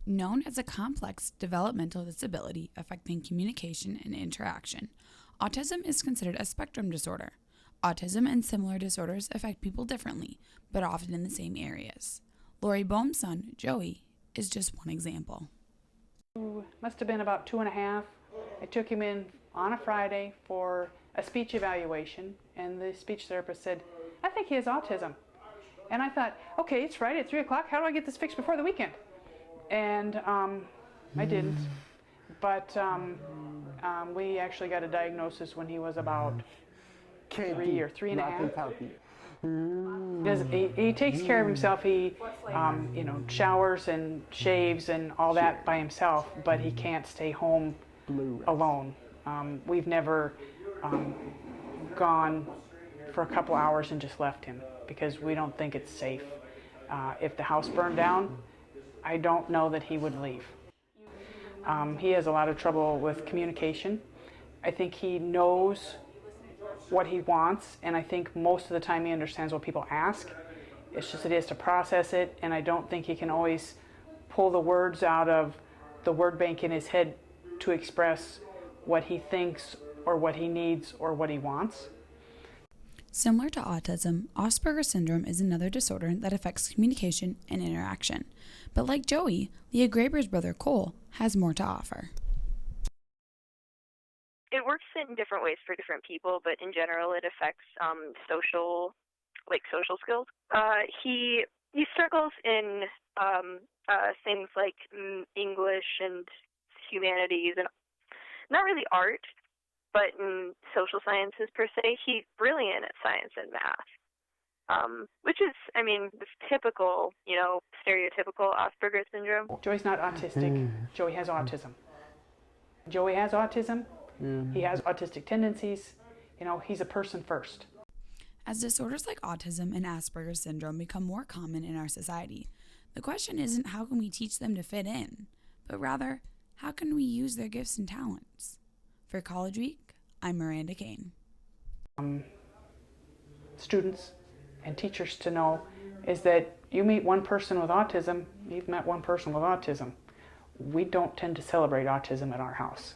Known as a complex developmental disability affecting communication and interaction, autism is considered a spectrum disorder. Autism and similar disorders affect people differently, but often in the same areas. Lori Bohm's son, Joey, is just one example. Must have been about 2.5. I took him in on a Friday for a speech evaluation, and the speech therapist said, "I think he has autism." And I thought, okay, it's Friday at 3 o'clock. How do I get this fixed before the weekend? And I didn't. But we actually got a diagnosis when he was about 3 or 3.5. He takes care of himself. He showers and shaves and all that by himself, but he can't stay home alone. We've never gone for a couple hours and just left him because we don't think it's safe. If the house burned down, I don't know that he would leave. He has a lot of trouble with communication. I think he knows what he wants, and I think most of the time he understands what people ask. It's just that he has to process it, and I don't think he can always pull the words out of the word bank in his head to express what he thinks or what he needs or what he wants. Similar to autism, Asperger's syndrome is another disorder that affects communication and interaction. But like Joey, Leah Graber's brother Cole has more to offer. It works in different ways for different people, but in general it affects social skills. He struggles in things like English and humanities, and not really art, but in social sciences per se. He's brilliant at science and math, which is, the typical, stereotypical Asperger's syndrome. Joey's not autistic. Joey has autism. Joey has autism. He has autistic tendencies. He's a person first. As disorders like autism and Asperger's syndrome become more common in our society, the question isn't how can we teach them to fit in, but rather, how can we use their gifts and talents? For College Week, I'm Miranda Kane. Students and teachers to know is that you meet one person with autism, you've met one person with autism. We don't tend to celebrate autism at our house.